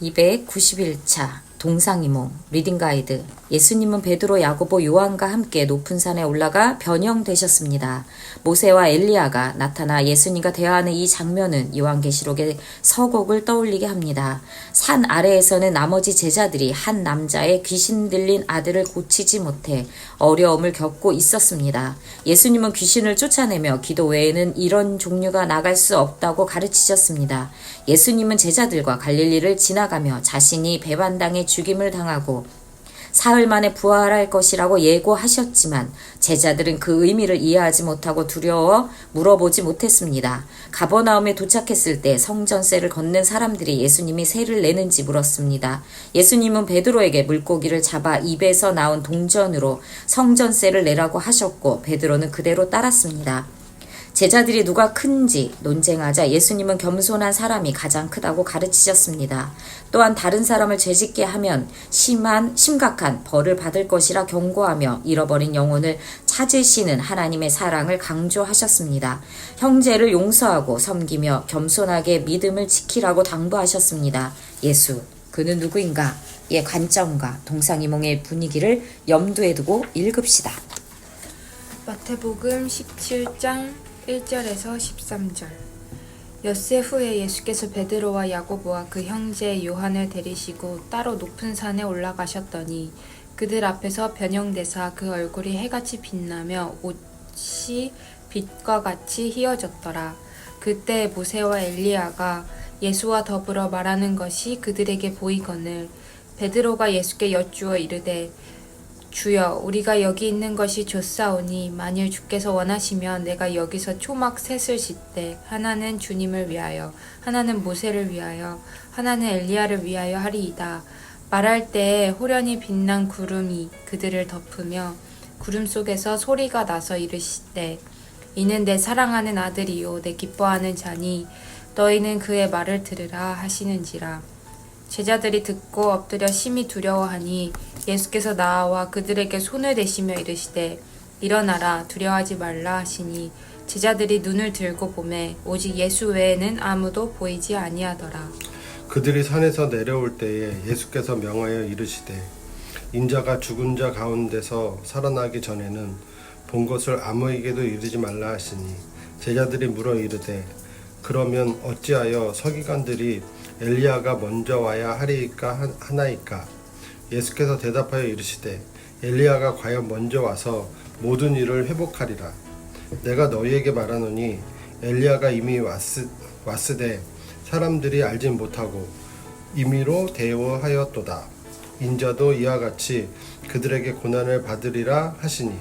291차 동상이몽 리딩 가이드. 예수님은 베드로, 야고보, 요한과 함께 높은 산에 올라가 변형되셨습니다. 모세와 엘리야가 나타나 예수님과 대화하는 이 장면은 요한계시록의 서곡을 떠올리게 합니다. 산 아래에서는 나머지 제자들이 한 남자의 귀신 들린 아들을 고치지 못해 어려움을 겪고 있었습니다. 예수님은 귀신을 쫓아내며 기도 외에는 이런 종류가 나갈 수 없다고 가르치셨습니다. 예수님은 제자들과 갈릴리를 지나가며 자신이 배반당해 죽임을 당하고 사흘 만에 부활할 것이라고 예고하셨지만 제자들은 그 의미를 이해하지 못하고 두려워 물어보지 못했습니다. 가버나움에 도착했을 때 성전세를 걷는 사람들이 예수님이 세를 내는지 물었습니다. 예수님은 베드로에게 물고기를 잡아 입에서 나온 동전으로 성전세를 내라고 하셨고 베드로는 그대로 따랐습니다. 제자들이 누가 큰지 논쟁하자 예수님은 겸손한 사람이 가장 크다고 가르치셨습니다. 또한 다른 사람을 죄짓게 하면 심각한 벌을 받을 것이라 경고하며 잃어버린 영혼을 찾으시는 하나님의 사랑을 강조하셨습니다. 형제를 용서하고 섬기며 겸손하게 믿음을 지키라고 당부하셨습니다. 예수, 그는 누구인가? 의 관점과 동상이몽의 분위기를 염두에 두고 읽읍시다. 마태복음 17장 1절에서 13절. 엿새 후에 예수께서 베드로와 야고보와 그 형제 요한을 데리시고 따로 높은 산에 올라가셨더니 그들 앞에서 변형되사 그 얼굴이 해같이 빛나며 옷이 빛과 같이 희어졌더라. 그때 모세와 엘리야가 예수와 더불어 말하는 것이 그들에게 보이거늘 베드로가 예수께 여쭈어 이르되 주여, 우리가 여기 있는 것이 좋사오니 만일 주께서 원하시면 내가 여기서 초막 셋을 짓되 하나는 주님을 위하여, 하나는 모세를 위하여, 하나는 엘리야를 위하여 하리이다. 말할 때에 호련히 빛난 구름이 그들을 덮으며 구름 속에서 소리가 나서 이르시되 이는 내 사랑하는 아들이요 내 기뻐하는 자니 너희는 그의 말을 들으라 하시는지라. 제자들이 듣고 엎드려 심히 두려워하니 예수께서 나와 그들에게 손을 대시며 이르시되 일어나라 두려워하지 말라 하시니 제자들이 눈을 들고 보매 오직 예수 외에는 아무도 보이지 아니하더라. 그들이 산에서 내려올 때에 예수께서 명하여 이르시되 인자가 죽은 자 가운데서 살아나기 전에는 본 것을 아무에게도 이르지 말라 하시니 제자들이 물어 이르되 그러면 어찌하여 서기관들이 엘리야가 먼저 와야 하리이까 하나이까? 예수께서 대답하여 이르시되 엘리야가 과연 먼저 와서 모든 일을 회복하리라. 내가 너희에게 말하노니 엘리야가 이미 왔으되 사람들이 알지 못하고 임의로 대우하였도다. 인자도 이와 같이 그들에게 고난을 받으리라 하시니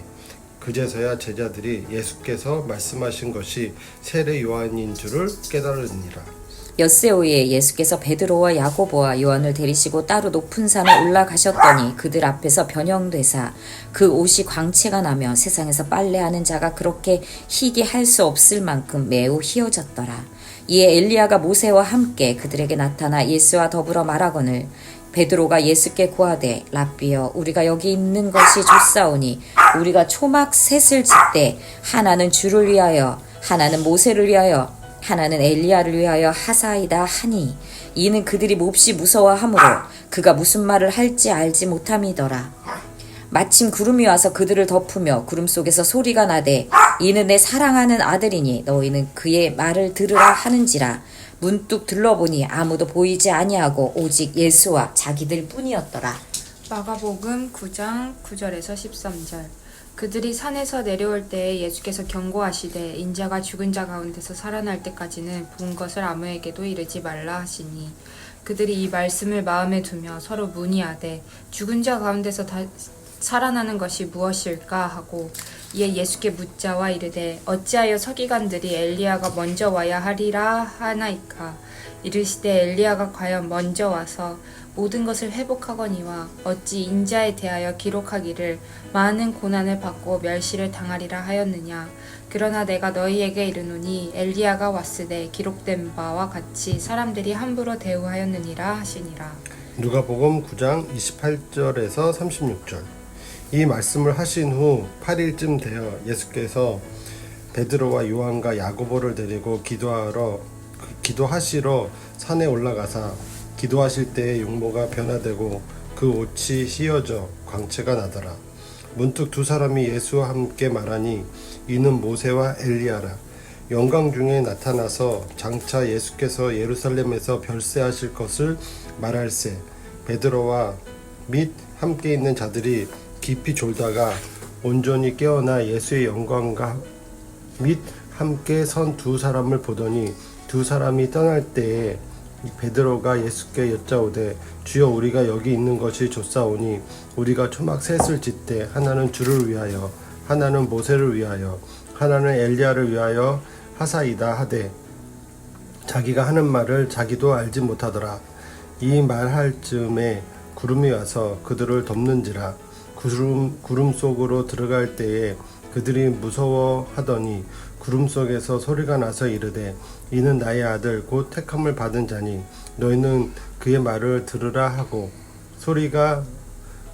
그제서야 제자들이 예수께서 말씀하신 것이 세례 요한인 줄을 깨달으니라. 엿새 후에 예수께서 베드로와 야고보와 요한을 데리시고 따로 높은 산에 올라가셨더니 그들 앞에서 변형되사 그 옷이 광채가 나며 세상에서 빨래하는 자가 그렇게 희게 할 수 없을 만큼 매우 희어졌더라. 이에 엘리야가 모세와 함께 그들에게 나타나 예수와 더불어 말하거늘 베드로가 예수께 구하되 랍비여 우리가 여기 있는 것이 좋사오니 우리가 초막 셋을 짓되 하나는 주를 위하여 하나는 모세를 위하여 하나는 엘리야를 위하여 하사이다 하니 이는 그들이 몹시 무서워하므로 그가 무슨 말을 할지 알지 못함이더라. 마침 구름이 와서 그들을 덮으며 구름 속에서 소리가 나되 이는 내 사랑하는 아들이니 너희는 그의 말을 들으라 하는지라. 문득 둘러보니 아무도 보이지 아니하고 오직 예수와 자기들 뿐이었더라. 마가복음 9장 9절에서 13절. 그들이 산에서 내려올 때에 예수께서 경고하시되 인자가 죽은 자 가운데서 살아날 때까지는 본 것을 아무에게도 이르지 말라 하시니 그들이 이 말씀을 마음에 두며 서로 문의하되 죽은 자 가운데서 살아나는 것이 무엇일까 하고 이에 예수께 묻자와 이르되 어찌하여 서기관들이 엘리야가 먼저 와야 하리라 하나이까? 이르시되 엘리야가 과연 먼저 와서 모든 것을 회복하거니와 어찌 인자에 대하여 기록하기를 많은 고난을 받고 멸시를 당하리라 하였느냐. 그러나 내가 너희에게 이르노니 엘리야가 왔으되 기록된 바와 같이 사람들이 함부로 대우하였느니라 하시니라. 누가복음 9장 28절에서 36절. 이 말씀을 하신 후 8일쯤 되어 예수께서 베드로와 요한과 야고보를 데리고 기도하시러 산에 올라가사 기도하실 때에 용모가 변화되고 그 옷이 휘어져 광채가 나더라. 문득 두 사람이 예수와 함께 말하니 이는 모세와 엘리야라. 영광 중에 나타나서 장차 예수께서 예루살렘에서 별세하실 것을 말할세. 베드로와 및 함께 있는 자들이 깊이 졸다가 온전히 깨어나 예수의 영광과 및 함께 선 두 사람을 보더니 두 사람이 떠날 때에 베드로가 예수께 여짜오되 주여 우리가 여기 있는 것이 좋사오니 우리가 초막 셋을 짓되 하나는 주를 위하여 하나는 모세를 위하여 하나는 엘리야를 위하여 하사이다 하되 자기가 하는 말을 자기도 알지 못하더라. 이 말할 즈음에 구름이 와서 그들을 덮는지라. 구름 속으로 들어갈 때에 그들이 무서워하더니 구름 속에서 소리가 나서 이르되 이는 나의 아들 곧 택함을 받은 자니 너희는 그의 말을 들으라 하고 소리가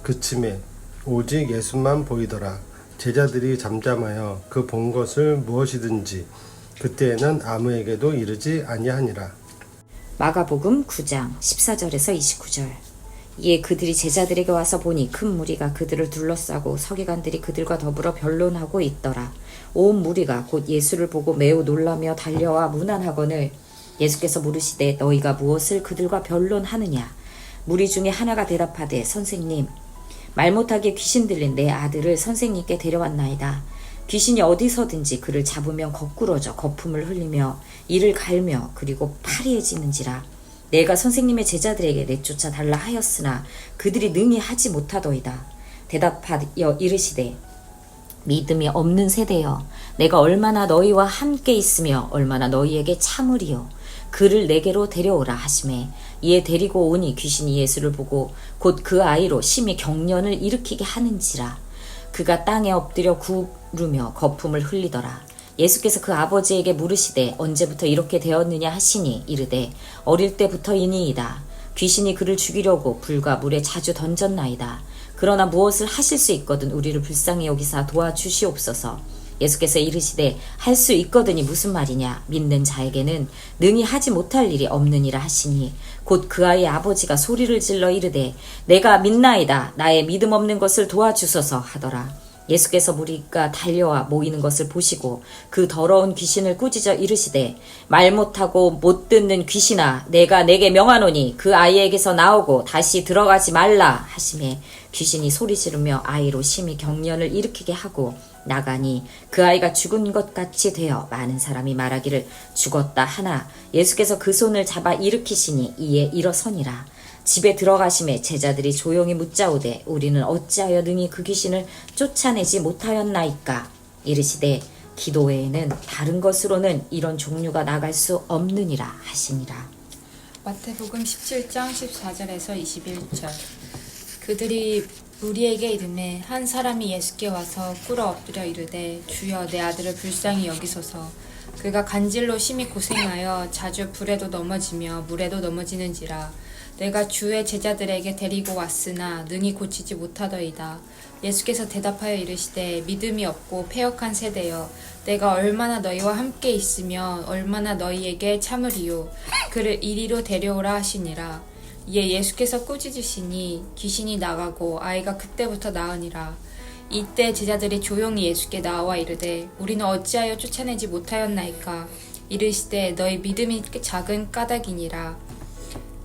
그침에 오직 예수만 보이더라. 제자들이 잠잠하여 그 본 것을 무엇이든지 그때에는 아무에게도 이르지 아니하니라. 마가복음 9장 14절에서 29절. 이에 그들이 제자들에게 와서 보니 큰 무리가 그들을 둘러싸고 서기관들이 그들과 더불어 변론하고 있더라. 온 무리가 곧 예수를 보고 매우 놀라며 달려와 문안하거늘 예수께서 물으시되 너희가 무엇을 그들과 변론하느냐. 무리 중에 하나가 대답하되 선생님 말 못하게 귀신 들린 내 아들을 선생님께 데려왔나이다. 귀신이 어디서든지 그를 잡으면 거꾸러져 거품을 흘리며 이를 갈며 그리고 파리해지는지라. 내가 선생님의 제자들에게 내쫓아 달라 하였으나 그들이 능히 하지 못하더이다. 대답하여 이르시되 믿음이 없는 세대여 내가 얼마나 너희와 함께 있으며 얼마나 너희에게 참으리요. 그를 내게로 데려오라 하시매 이에 데리고 오니 귀신이 예수를 보고 곧 그 아이로 심히 경련을 일으키게 하는지라. 그가 땅에 엎드려 구르며 거품을 흘리더라. 예수께서 그 아버지에게 물으시되 언제부터 이렇게 되었느냐 하시니 이르되 어릴 때부터이니이다. 귀신이 그를 죽이려고 불과 물에 자주 던졌나이다. 그러나 무엇을 하실 수 있거든 우리를 불쌍히 여기사 도와주시옵소서. 예수께서 이르시되 할 수 있거든이 무슨 말이냐. 믿는 자에게는 능히 하지 못할 일이 없느니라 하시니 곧 그 아이의 아버지가 소리를 질러 이르되 내가 믿나이다. 나의 믿음 없는 것을 도와주소서 하더라. 예수께서 무리가 달려와 모이는 것을 보시고 그 더러운 귀신을 꾸짖어 이르시되 말 못하고 못 듣는 귀신아 내가 내게 명하노니 그 아이에게서 나오고 다시 들어가지 말라 하시매 귀신이 소리 지르며 아이로 심히 경련을 일으키게 하고 나가니 그 아이가 죽은 것 같이 되어 많은 사람이 말하기를 죽었다 하나 예수께서 그 손을 잡아 일으키시니 이에 일어서니라. 집에 들어가심에 제자들이 조용히 묻자오되 우리는 어찌하여 능히 그 귀신을 쫓아내지 못하였나이까. 이르시되 기도 외에는 다른 것으로는 이런 종류가 나갈 수 없느니라 하시니라. 마태복음 17장 14절에서 21절. 그들이 무리에게 이르매 한 사람이 예수께 와서 꿇어 엎드려 이르되 주여 내 아들을 불쌍히 여기소서. 그가 간질로 심히 고생하여 자주 불에도 넘어지며 물에도 넘어지는지라. 내가 주의 제자들에게 데리고 왔으나 능히 고치지 못하더이다. 예수께서 대답하여 이르시되 믿음이 없고 패역한 세대여 내가 얼마나 너희와 함께 있으며 얼마나 너희에게 참으리요. 그를 이리로 데려오라 하시니라. 이에 예수께서 꾸짖으시니 귀신이 나가고 아이가 그때부터 나으니라. 이때 제자들이 조용히 예수께 나와 이르되 우리는 어찌하여 쫓아내지 못하였나이까. 이르시되 너희 믿음이 작은 까닭이니라.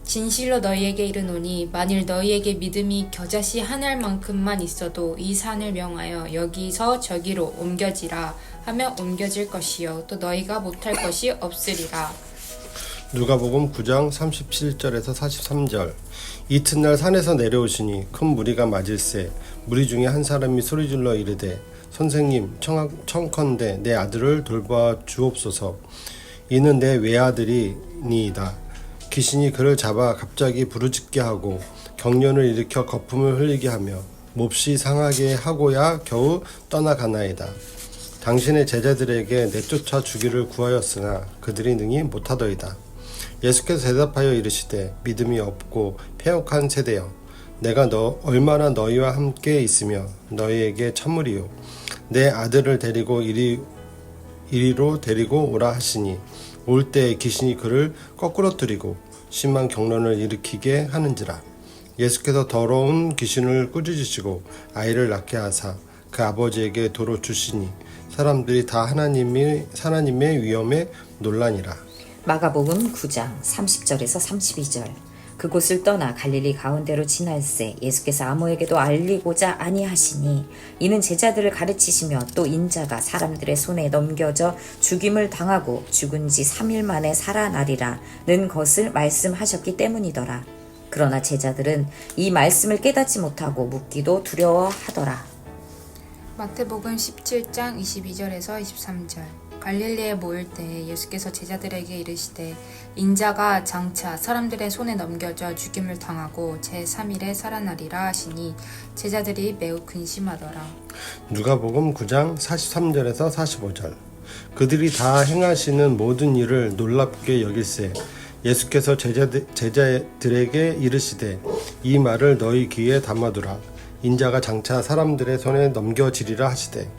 진실로 너희에게 이르노니 만일 너희에게 믿음이 겨자씨 한 알만큼만 있어도 이 산을 명하여 여기서 저기로 옮겨지라 하면 옮겨질 것이요 또 너희가 못할 것이 없으리라. 누가복음 9장 37절에서 43절. 이튿날 산에서 내려오시니 큰 무리가 맞을세 무리 중에 한 사람이 소리질러 이르되 선생님 청컨대 내 아들을 돌봐 주옵소서. 이는 내 외아들이니이다. 귀신이 그를 잡아 갑자기 부르짖게 하고 경련을 일으켜 거품을 흘리게 하며 몹시 상하게 하고야 겨우 떠나가나이다. 당신의 제자들에게 내쫓아 주기를 구하였으나 그들이 능히 못하더이다. 예수께서 대답하여 이르시되 믿음이 없고 패역한 세대여 내가 얼마나 너희와 함께 있으며 너희에게 참으리요. 내 아들을 데리고 이리로 데리고 오라 하시니 올 때에 귀신이 그를 거꾸러뜨리고 심한 경련을 일으키게 하는지라. 예수께서 더러운 귀신을 꾸짖으시고 아이를 낳게 하사 그 아버지에게 도로 주시니 사람들이 다 하나님의 위엄에 놀라니라. 마가복음 9장 30절에서 32절. 그곳을 떠나 갈릴리 가운데로 지날새 예수께서 아무에게도 알리고자 아니하시니 이는 제자들을 가르치시며 또 인자가 사람들의 손에 넘겨져 죽임을 당하고 죽은 지 3일 만에 살아나리라는 것을 말씀하셨기 때문이더라. 그러나 제자들은 이 말씀을 깨닫지 못하고 묻기도 두려워하더라. 마태복음 17장 22절에서 23절. 갈릴리에 모일 때에 예수께서 제자들에게 이르시되 인자가 장차 사람들의 손에 넘겨져 죽임을 당하고 제3일에 살아나리라 하시니 제자들이 매우 근심하더라. 누가복음 9장 43절에서 45절. 그들이 다 행하시는 모든 일을 놀랍게 여길새 예수께서 제자들에게 이르시되 이 말을 너희 귀에 담아두라. 인자가 장차 사람들의 손에 넘겨지리라 하시되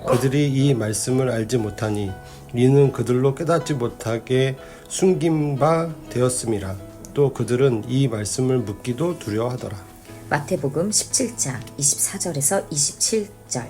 그들이 이 말씀을 알지 못하니 이는 그들로 깨닫지 못하게 숨긴 바 되었음이라. 또 그들은 이 말씀을 묻기도 두려워하더라. 마태복음 17장 24절에서 27절.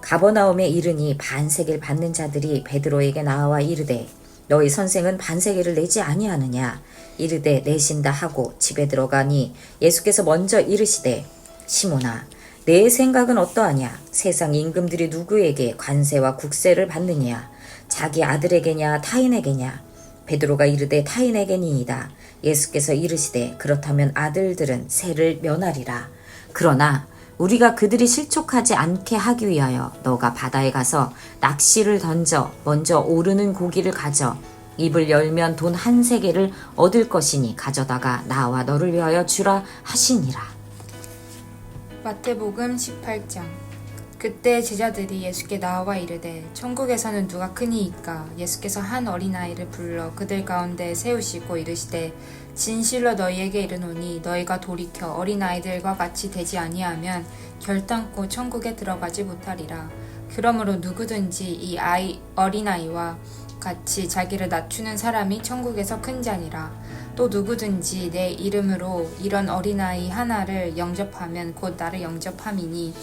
가버나움에 이르니 반세계를 받는 자들이 베드로에게 나와 이르되 너희 선생은 반세계를 내지 아니하느냐. 이르되 내신다 하고 집에 들어가니 예수께서 먼저 이르시되 시몬아 내 생각은 어떠하냐. 세상 임금들이 누구에게 관세와 국세를 받느냐. 자기 아들에게냐 타인에게냐. 베드로가 이르되 타인에게니이다. 예수께서 이르시되 그렇다면 아들들은 세를 면하리라. 그러나 우리가 그들이 실족하지 않게 하기 위하여 너가 바다에 가서 낚시를 던져 먼저 오르는 고기를 가져 입을 열면 돈 1세겔을 얻을 것이니 가져다가 나와 너를 위하여 주라 하시니라. 마태복음 18장. 그때 제자들이 예수께 나와 이르되 천국에서는 누가 크니이까. 예수께서 한 어린아이를 불러 그들 가운데 세우시고 이르시되 진실로 너희에게 이르노니 너희가 돌이켜 어린아이들과 같이 되지 아니하면 결단코 천국에 들어가지 못하리라. 그러므로 누구든지 이 어린아이와 같이 자기를 낮추는 사람이 천국에서 큰 자니라. 또 누구든지 내 이름으로 이런 어린아이 하나를 영접하면 곧 나를 영접함이니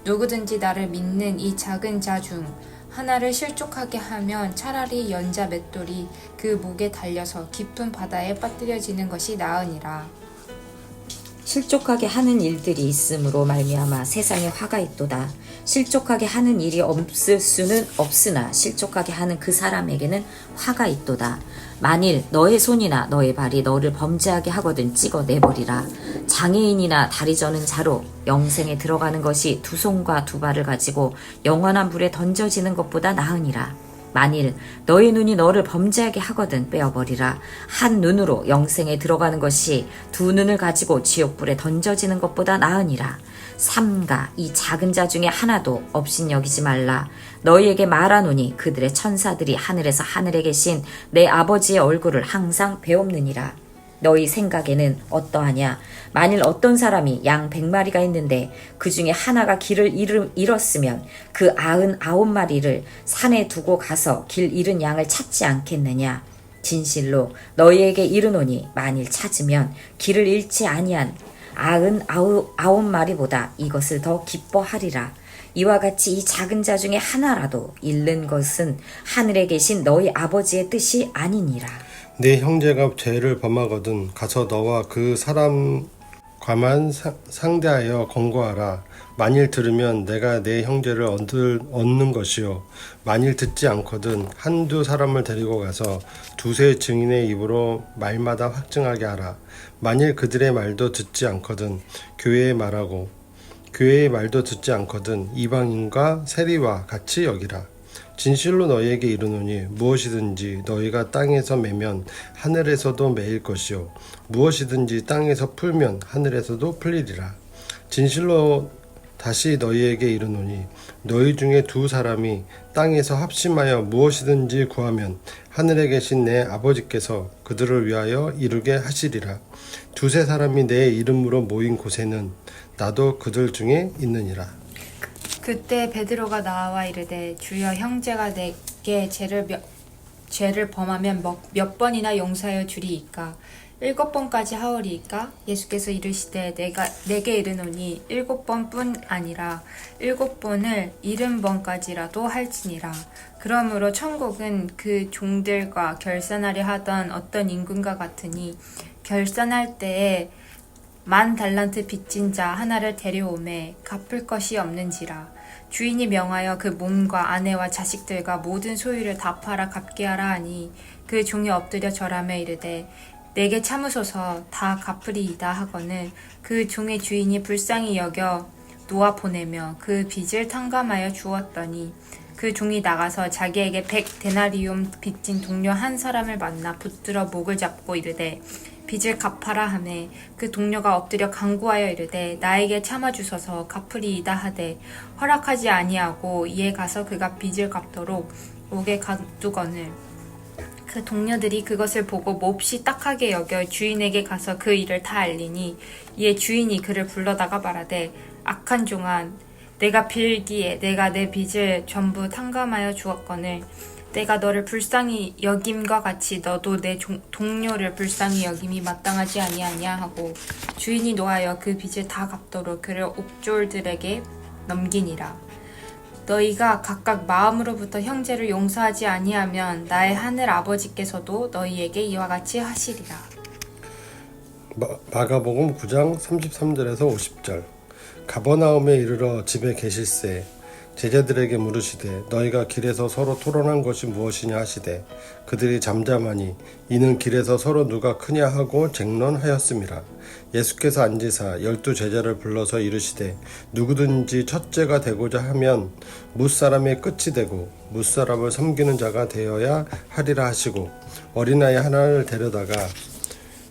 누구든지 나를 믿는 이 작은 자 중 하나를 실족하게 하면 차라리 연자 맷돌이 그 목에 달려서 깊은 바다에 빠뜨려지는 것이 나으니라. 실족하게 하는 일들이 있으므로 말미암아 세상에 화가 있도다. 실족하게 하는 일이 없을 수는 없으나 실족하게 하는 그 사람에게는 화가 있도다. 만일 너의 손이나 너의 발이 너를 범죄하게 하거든 찍어내버리라. 장애인이나 다리 저는 자로 영생에 들어가는 것이 두 손과 두 발을 가지고 영원한 불에 던져지는 것보다 나으니라. 만일 너의 눈이 너를 범죄하게 하거든 빼어버리라. 한 눈으로 영생에 들어가는 것이 두 눈을 가지고 지옥불에 던져지는 것보다 나으니라. 삼가 이 작은 자 중에 하나도 업신여기지 말라. 너희에게 말하노니 그들의 천사들이 하늘에서 하늘에 계신 내 아버지의 얼굴을 항상 배옵느니라. 너희 생각에는 어떠하냐? 만일 어떤 사람이 양 100마리가 있는데 그 중에 하나가 길을 잃었으면 그 99마리를 산에 두고 가서 길 잃은 양을 찾지 않겠느냐? 진실로 너희에게 이르노니 만일 찾으면 길을 잃지 아니한 99마리보다 이것을 더 기뻐하리라. 이와 같이 이 작은 자 중에 하나라도 잃는 것은 하늘에 계신 너희 아버지의 뜻이 아니니라. 내 형제가 죄를 범하거든 가서 너와 그 사람과만 상대하여 권고하라. 만일 들으면 내가 내 형제를 얻는 것이요 만일 듣지 않거든 한두 사람을 데리고 가서 두세 증인의 입으로 말마다 확증하게 하라. 만일 그들의 말도 듣지 않거든 교회의 말하고 교회의 말도 듣지 않거든 이방인과 세리와 같이 여기라. 진실로 너희에게 이르노니 무엇이든지 너희가 땅에서 매면 하늘에서도 매일 것이요 무엇이든지 땅에서 풀면 하늘에서도 풀리리라. 진실로 다시 너희에게 이르노니 너희 중에 두 사람이 땅에서 합심하여 무엇이든지 구하면 하늘에 계신 내 아버지께서 그들을 위하여 이루게 하시리라. 두세 사람이 내 이름으로 모인 곳에는 나도 그들 중에 있느니라. 그때 베드로가 나와 이르되 주여 형제가 내게 죄를 범하면 몇 번이나 용서하여 주리이까. 7번까지 하오리이까? 예수께서 이르시되 내게 이르노니 7번뿐 아니라 7번을 70번까지라도 할지니라. 그러므로 천국은 그 종들과 결산하려 하던 어떤 임금과 같으니 결산할 때에 10,000달란트 빚진 자 하나를 데려오매 갚을 것이 없는지라. 주인이 명하여 그 몸과 아내와 자식들과 모든 소유를 다 팔아 갚게 하라 하니 그 종이 엎드려 절하며 이르되 내게 참으소서 다 갚으리이다 하거늘 그 종의 주인이 불쌍히 여겨 놓아 보내며 그 빚을 탕감하여 주었더니 그 종이 나가서 자기에게 100데나리온 빚진 동료 한 사람을 만나 붙들어 목을 잡고 이르되 빚을 갚아라 하매 그 동료가 엎드려 간구하여 이르되 나에게 참아주소서 갚으리이다 하되 허락하지 아니하고 이에 가서 그가 빚을 갚도록 옥에 가두거늘 그 동료들이 그것을 보고 몹시 딱하게 여겨 주인에게 가서 그 일을 다 알리니 이에 주인이 그를 불러다가 말하되 악한 종아 내가 빌기에 내가 내 빚을 전부 탕감하여 주었거늘 내가 너를 불쌍히 여김과 같이 너도 내 동료를 불쌍히 여김이 마땅하지 아니하냐 하고 주인이 노하여 그 빚을 다 갚도록 그를 옥졸들에게 넘기니라. 너희가 각각 마음으로부터 형제를 용서하지 아니하면 나의 하늘 아버지께서도 너희에게 이와 같이 하시리라. 마가복음 9장 33절에서 50절. 가버나움에 이르러 집에 계실새 제자들에게 물으시되 너희가 길에서 서로 토론한 것이 무엇이냐 하시되 그들이 잠잠하니 이는 길에서 서로 누가 크냐 하고 쟁론하였음이라. 예수께서 앉으사 12 제자를 불러서 이르시되 누구든지 첫째가 되고자 하면 뭇사람의 끝이 되고 뭇사람을 섬기는 자가 되어야 하리라 하시고 어린아이 하나를 데려다가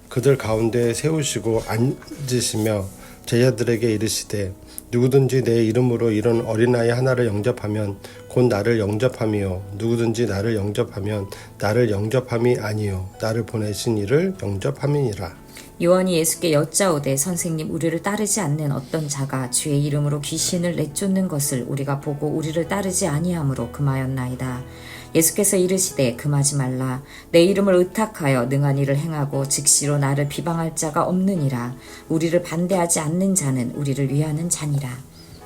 그들 가운데 세우시고 앉으시며 제자들에게 이르시되 누구든지 내 이름으로 이런 어린아이 하나를 영접하면 곧 나를 영접함이요 누구든지 나를 영접하면 나를 영접함이 아니요 나를 보내신 이를 영접함이니라. 요한이 예수께 여짜오되 선생님 우리를 따르지 않는 어떤 자가 주의 이름으로 귀신을 내쫓는 것을 우리가 보고 우리를 따르지 아니하므로 금하였나이다. 예수께서 이르시되 금하지 말라. 내 이름을 의탁하여 능한 일을 행하고 즉시로 나를 비방할 자가 없느니라. 우리를 반대하지 않는 자는 우리를 위하는 자니라.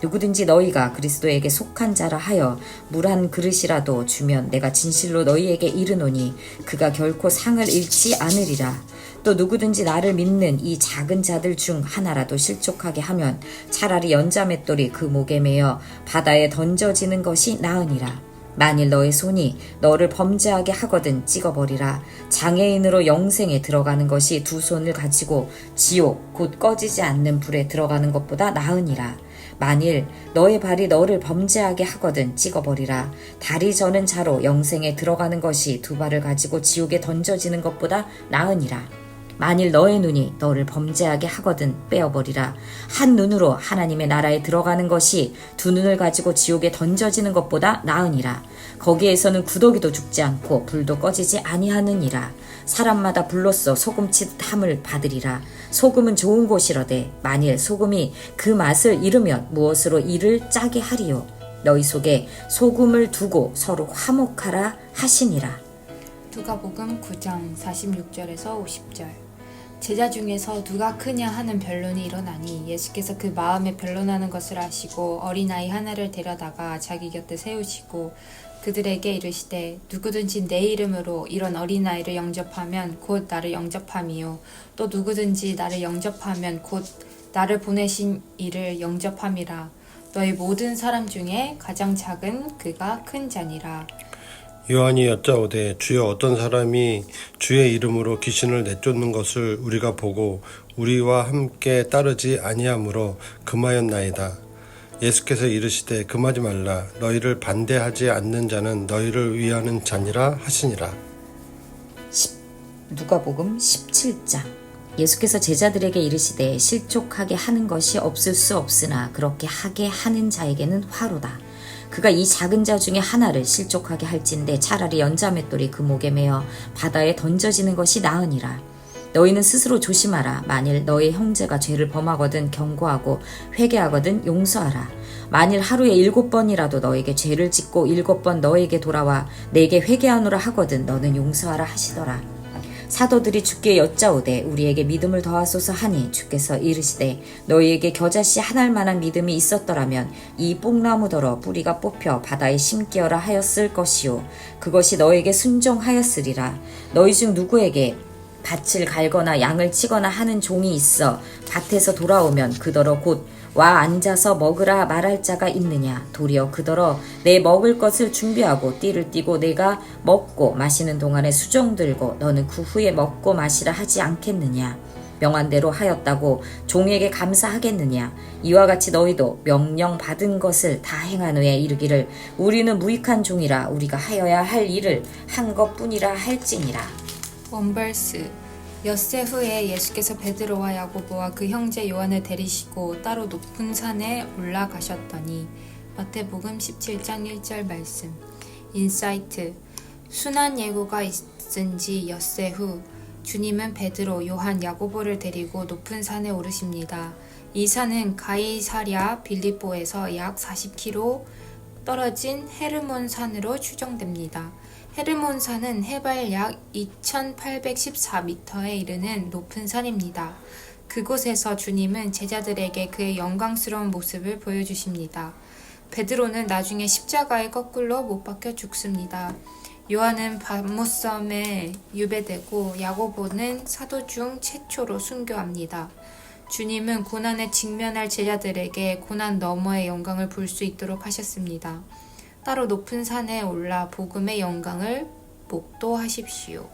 누구든지 너희가 그리스도에게 속한 자라 하여 물 한 그릇이라도 주면 내가 진실로 너희에게 이르노니 그가 결코 상을 잃지 않으리라. 또 누구든지 나를 믿는 이 작은 자들 중 하나라도 실족하게 하면 차라리 연자맷돌이 그 목에 매어 바다에 던져지는 것이 나으니라. 만일 너의 손이 너를 범죄하게 하거든 찍어버리라. 장애인으로 영생에 들어가는 것이 2 손을 가지고 지옥 곧 꺼지지 않는 불에 들어가는 것보다 나으니라. 만일 너의 발이 너를 범죄하게 하거든 찍어버리라. 다리 저는 자로 영생에 들어가는 것이 2 발을 가지고 지옥에 던져지는 것보다 나으니라. 만일 너의 눈이 너를 범죄하게 하거든 빼어버리라. 한 눈으로 하나님의 나라에 들어가는 것이 2 눈을 가지고 지옥에 던져지는 것보다 나으니라. 거기에서는 구더기도 죽지 않고 불도 꺼지지 아니하느니라. 사람마다 불로써 소금칫함을 받으리라. 소금은 좋은 곳이로되 만일 소금이 그 맛을 잃으면 무엇으로 이를 짜게 하리요. 너희 속에 소금을 두고 서로 화목하라 하시니라. 누가복음 9장 46절에서 50절. 제자 중에서 누가 크냐 하는 변론이 일어나니 예수께서 그 마음에 변론하는 것을 아시고 어린아이 하나를 데려다가 자기 곁에 세우시고 그들에게 이르시되 누구든지 내 이름으로 이런 어린아이를 영접하면 곧 나를 영접함이요 또 누구든지 나를 영접하면 곧 나를 보내신 이를 영접함이라. 너희 모든 사람 중에 가장 작은 그가 큰 자니라. 요한이 여짜오되 주여 어떤 사람이 주의 이름으로 귀신을 내쫓는 것을 우리가 보고 우리와 함께 따르지 아니하므로 금하였나이다. 예수께서 이르시되 금하지 말라. 너희를 반대하지 않는 자는 너희를 위하는 자니라 하시니라. 누가복음 17장. 예수께서 제자들에게 이르시되 실족하게 하는 것이 없을 수 없으나 그렇게 하게 하는 자에게는 화로다. 그가 이 작은 자 중에 하나를 실족하게 할진대 차라리 연자맷돌이 그 목에 매어 바다에 던져지는 것이 나으니라. 너희는 스스로 조심하라. 만일 너의 형제가 죄를 범하거든 경고하고 회개하거든 용서하라. 만일 하루에 7번이라도 너에게 죄를 짓고 7번 너에게 돌아와 내게 회개하노라 하거든 너는 용서하라 하시더라. 사도들이 주께 여짜오되 우리에게 믿음을 더하소서 하니 주께서 이르시되 너희에게 겨자씨 한 알만한 믿음이 있었더라면 이 뽕나무더러 뿌리가 뽑혀 바다에 심기어라 하였을 것이요 그것이 너에게 순종하였으리라. 너희 중 누구에게 밭을 갈거나 양을 치거나 하는 종이 있어 밭에서 돌아오면 그더러 곧 와 앉아서 먹으라 말할 자가 있느냐. 도리어 그더러 내 먹을 것을 준비하고 띠를 띠고 내가 먹고 마시는 동안에 수종 들고 너는 그 후에 먹고 마시라 하지 않겠느냐. 명한대로 하였다고 종에게 감사하겠느냐. 이와 같이 너희도 명령 받은 것을 다 행한 후에 이르기를 우리는 무익한 종이라 우리가 하여야 할 일을 한 것뿐이라 할지니라. 원벌스 엿새 후에 예수께서 베드로와 야고보와 그 형제 요한을 데리시고 따로 높은 산에 올라가셨더니 마태복음 17장 1절 말씀. 인사이트 순한 예고가 있은지 엿새 후 주님은 베드로, 요한, 야고보를 데리고 높은 산에 오르십니다. 이 산은 가이사랴 빌립보에서 약 40km 떨어진 헤르몬 산으로 추정됩니다. 헤르몬 산은 해발 약 2814m에 이르는 높은 산입니다. 그곳에서 주님은 제자들에게 그의 영광스러운 모습을 보여주십니다. 베드로는 나중에 십자가에 거꾸로 못 박혀 죽습니다. 요한은 바모섬에 유배되고 야고보는 사도 중 최초로 순교합니다. 주님은 고난에 직면할 제자들에게 고난 너머의 영광을 볼 수 있도록 하셨습니다. 따로 높은 산에 올라 복음의 영광을 목도하십시오.